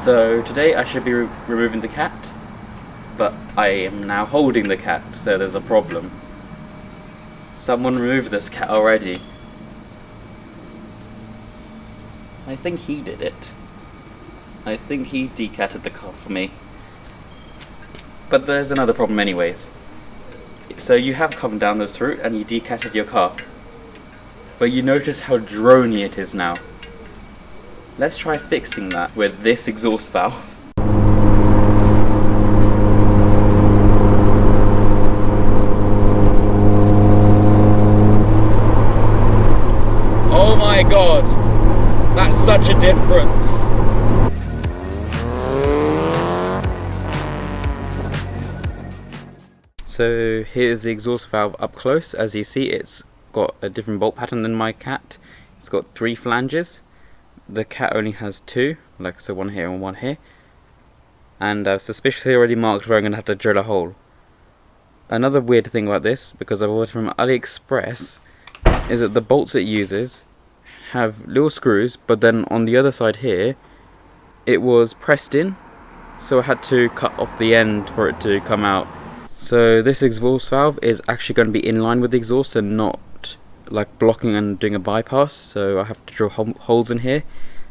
So today I should be removing the cat, but I am now holding the cat, so there's a problem. Someone removed this cat already. I think he did it. I think he decatted the car for me. But there's another problem anyways. So you have come down this route and you decatted your car. But you notice how drony it is now. Let's try fixing that with this exhaust valve. Oh my god! That's such a difference! So here's the exhaust valve up close. As you see, it's got a different bolt pattern than my cat. It's got 3 flanges. The cat only has 2, like so, one here and one here. And I've suspiciously already marked where I'm going to have to drill a hole. Another weird thing about this, because I've ordered from AliExpress, is that the bolts it uses have little screws, but then on the other side here, it was pressed in, so I had to cut off the end for it to come out. So this exhaust valve is actually going to be in line with the exhaust and not like blocking and doing a bypass, so I have to drill holes in here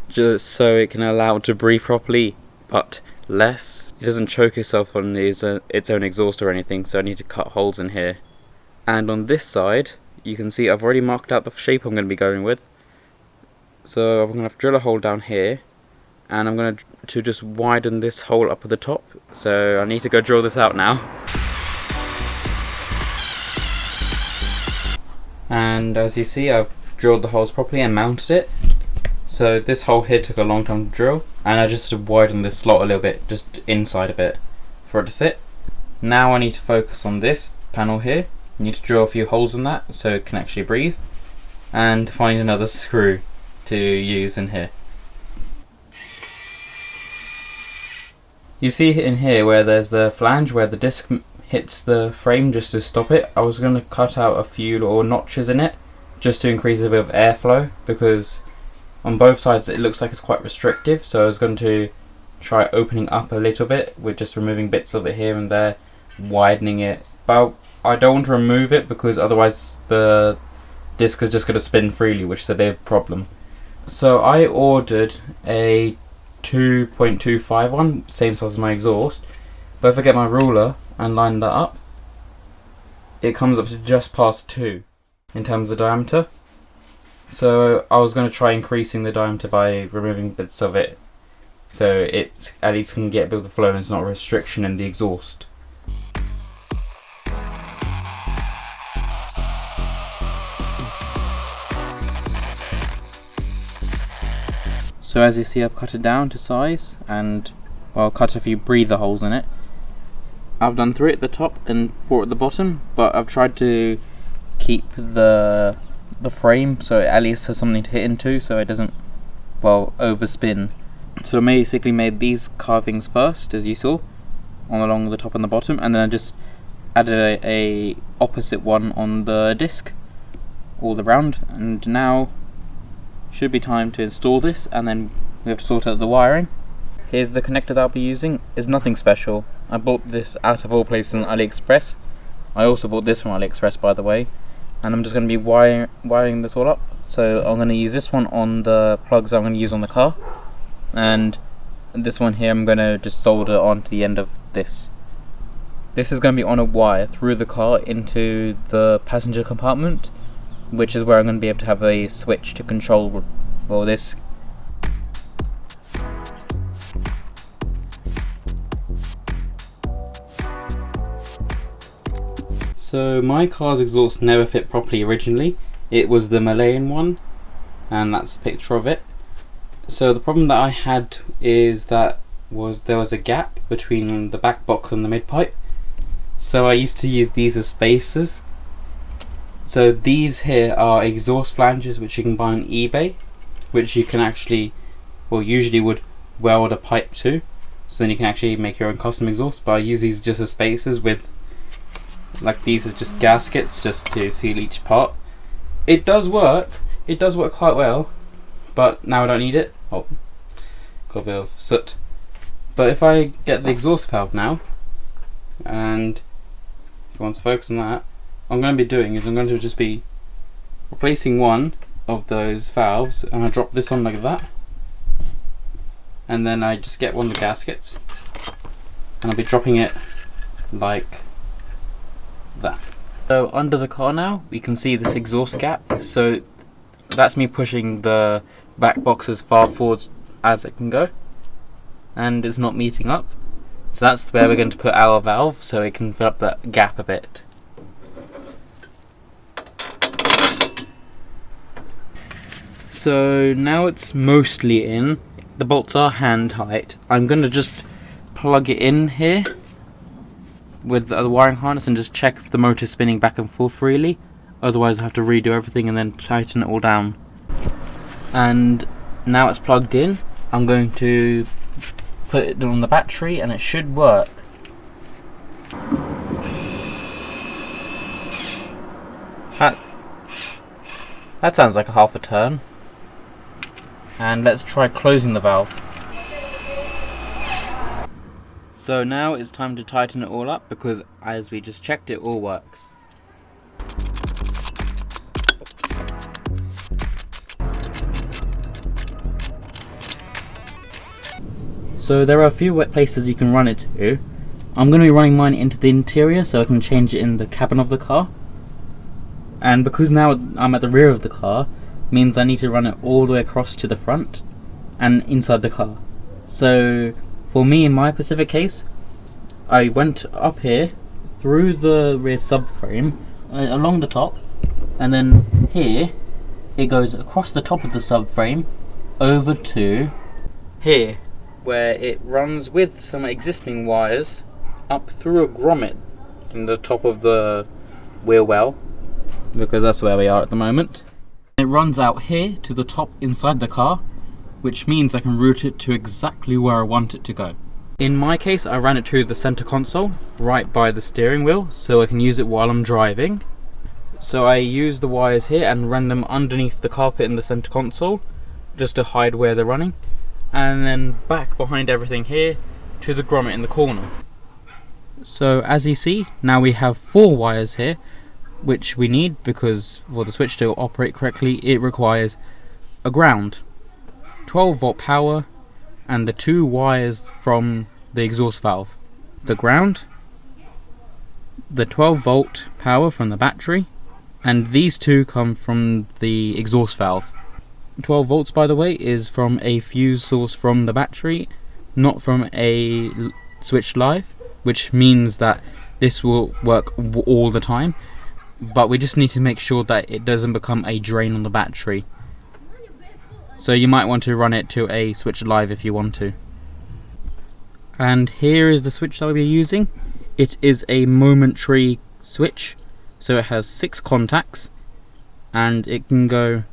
just so it can allow it to breathe properly, but less. It doesn't choke itself on its own exhaust or anything, so I need to cut holes in here. And on this side, you can see I've already marked out the shape I'm going to be going with. So I'm going to have to drill a hole down here, and I'm going to just widen this hole up at the top. So I need to go drill this out now. And as you see, I've drilled the holes properly and mounted it. So this hole here took a long time to drill, and I just widened this slot a little bit, just inside a bit, for it to sit. Now I need to focus on this panel here. I need to drill a few holes in that so it can actually breathe, and find another screw to use in here. You see in here where there's the flange where the disc hits the frame just to stop it. I was going to cut out a few little notches in it just to increase a bit of airflow, because on both sides it looks like it's quite restrictive, so I was going to try opening up a little bit with just removing bits of it here and there, widening it. But I don't want to remove it because otherwise the disc is just going to spin freely, which is a big problem. So I ordered a 2.25 one, same size as my exhaust, but if I get my ruler and line that up, it comes up to just past 2 in terms of diameter. So I was going to try increasing the diameter by removing bits of it, so it at least can get a bit of the flow and it's not a restriction in the exhaust. So as you see, I've cut it down to size and cut a few breather holes in it. I've done 3 at the top and 4 at the bottom, but I've tried to keep the frame so it at least has something to hit into so it doesn't overspin. So I basically made these carvings first, as you saw, along the top and the bottom, and then I just added a opposite one on the disc all around, and now should be time to install this, and then we have to sort out the wiring. Here's the connector that I'll be using. It's nothing special. I bought this out of all places on AliExpress. I also bought this from AliExpress, by the way, and I'm just going to be wiring this all up. So I'm going to use this one on the plugs I'm going to use on the car, and this one here I'm going to just solder onto the end of this. This is going to be on a wire through the car into the passenger compartment, which is where I'm going to be able to have a switch to control this. So my car's exhaust never fit properly originally. It was the Malayan one, and that's a picture of it. So the problem that I had is that there was a gap between the back box and the mid pipe. So I used to use these as spacers. So these here are exhaust flanges which you can buy on eBay, which you can actually, usually would weld a pipe to, so then you can actually make your own custom exhaust. But I use these just as spacers with, these are just gaskets just to seal each part. It does work quite well, but now I don't need it. Oh, got a bit of soot. But if I get the exhaust valve now, and if you want to focus on that, what I'm going to be doing is I'm going to just be replacing one of those valves, and I drop this on like that, and then I just get one of the gaskets and I'll be dropping it like that. So under the car now we can see this exhaust gap, so that's me pushing the back box as far forwards as it can go, and it's not meeting up, so that's where we're going to put our valve so it can fill up that gap a bit. So now it's mostly in, the bolts are hand tight. I'm going to just plug it in here with the wiring harness and just check if the motor is spinning back and forth freely, otherwise I'll have to redo everything and then tighten it all down. And now it's plugged in, I'm going to put it on the battery and it should work. That sounds like a half a turn. And let's try closing the valve. So now it's time to tighten it all up, because as we just checked, it all works. So there are a few wet places you can run it to. I'm going to be running mine into the interior so I can change it in the cabin of the car. And because now I'm at the rear of the car, means I need to run it all the way across to the front and inside the car. So for me, in my specific case, I went up here through the rear subframe along the top, and then here it goes across the top of the subframe over to here, where it runs with some existing wires up through a grommet in the top of the wheel well, because that's where we are at the moment. It runs out here to the top inside the car, which means I can route it to exactly where I want it to go. In my case, I ran it to the center console right by the steering wheel so I can use it while I'm driving. So I use the wires here and run them underneath the carpet in the center console just to hide where they're running, and then back behind everything here to the grommet in the corner. So as you see, now we have 4 wires here, which we need because for the switch to operate correctly it requires a ground, 12 volt power, and the 2 wires from the exhaust valve. The ground, the 12 volt power from the battery, and these 2 come from the exhaust valve. 12 volts, by the way, is from a fuse source from the battery, not from a switch live, which means that this will work all the time, but we just need to make sure that it doesn't become a drain on the battery. So you might want to run it to a switch live if you want to. And here is the switch that we'll be using. It is a momentary switch, so it has 6 contacts and it can go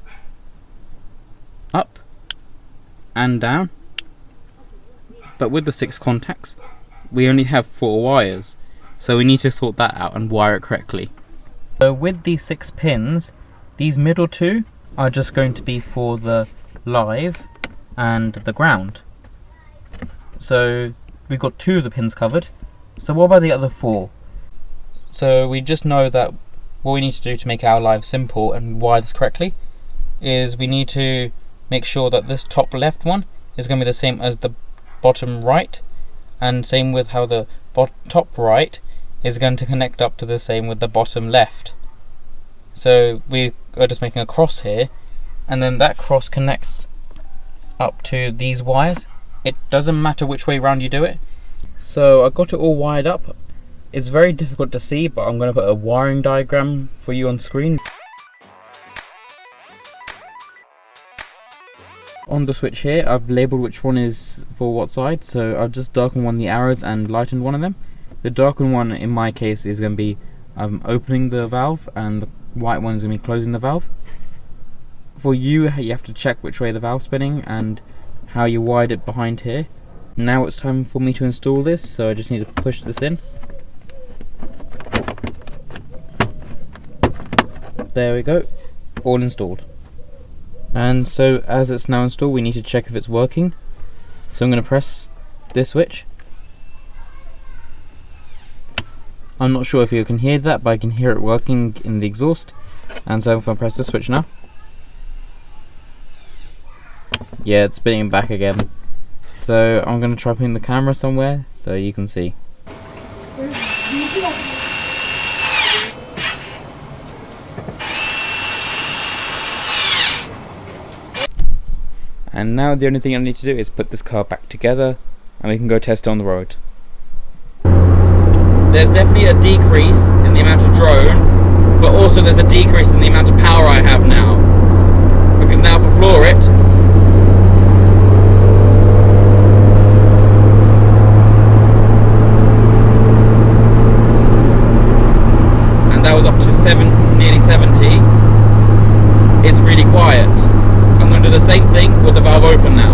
up and down, but with the 6 contacts we only have 4 wires, so we need to sort that out and wire it correctly. So with these 6 pins, these middle 2 are just going to be for the live and the ground. So we've got 2 of the pins covered, so what about the other 4? So we just know that what we need to do to make our live simple and wire this correctly is we need to make sure that this top left one is going to be the same as the bottom right, and same with how the top right is going to connect up to the same with the bottom left. So we are just making a cross here, and then that cross connects up to these wires. It doesn't matter which way round you do it. So I got it all wired up. It's very difficult to see, but I'm going to put a wiring diagram for you on screen. On the switch here, I've labelled which one is for what side, so I've just darkened one of the arrows and lightened one of them. The darkened one in my case is going to be opening the valve, and the white one is going to be closing the valve. For you have to check which way the valve's spinning and how you wired it behind here. Now it's time for me to install this, so I just need to push this in. There we go, all installed. And so as it's now installed, we need to check if it's working. So I'm going to press this switch. I'm not sure if you can hear that, but I can hear it working in the exhaust. And so if I press the switch now, yeah, it's spinning back again. So I'm going to try putting the camera somewhere so you can see. And now the only thing I need to do is put this car back together and we can go test it on the road. There's definitely a decrease in the amount of drone, but also there's a decrease in the amount of power I have now. Because now if I floor it, and that was up to nearly 70, it's really quiet. I'm going to do the same thing with the valve open now.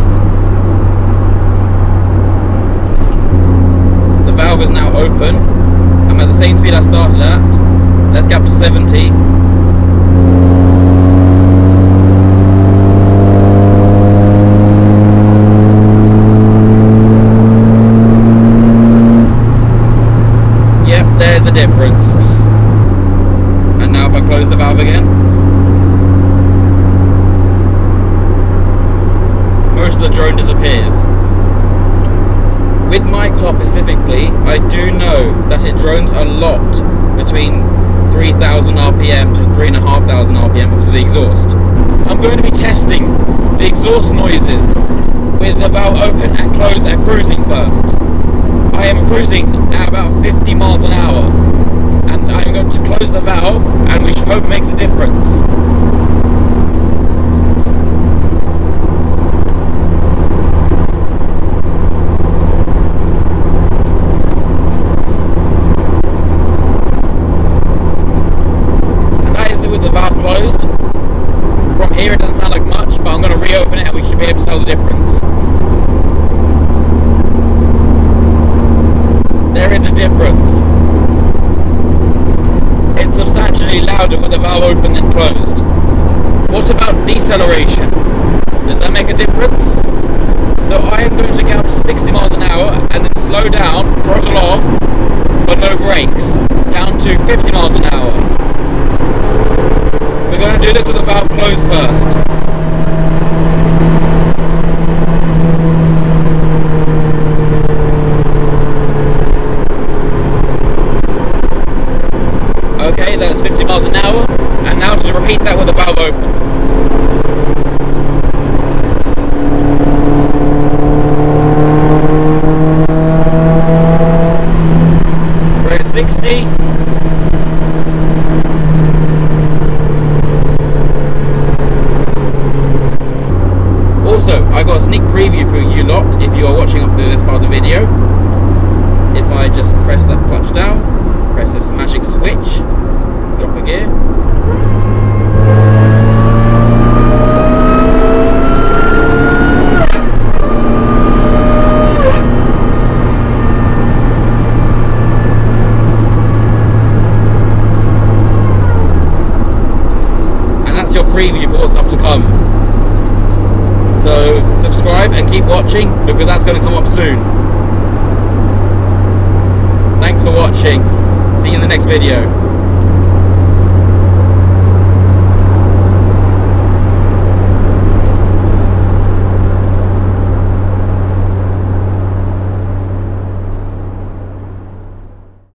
The valve is now open. I'm at the same speed I started at. Let's get up to 70. Yep, there's a difference. And now if I close the valve again, most of the drone disappears. With my car specifically, I do know that it drones a lot between 3,000 RPM to 3,500 RPM because of the exhaust. I'm going to be testing the exhaust noises with the valve open and closed and cruising first. I am cruising at about 50 miles an hour and I'm going to close the valve and we should hope it makes a difference. Here it doesn't sound like much, but I'm going to reopen it and we should be able to tell the difference. There is a difference. It's substantially louder with the valve open than closed. What about deceleration? Does that make a difference? So I am going to get up to 60 miles an hour and then slow down, throttle off, but no brakes, down to 50 miles an hour. We're going to do this with the valve closed first. Okay, that's 50 miles an hour, and now to repeat that with the valve open. We're at 60. Also, I got a sneak preview for you lot if you are watching up to this part of the video. If I just press that clutch down, press this magic switch, drop a gear. And that's your preview for what's up to come. So subscribe and keep watching because that's going to come up soon. Thanks for watching. See you in the next video.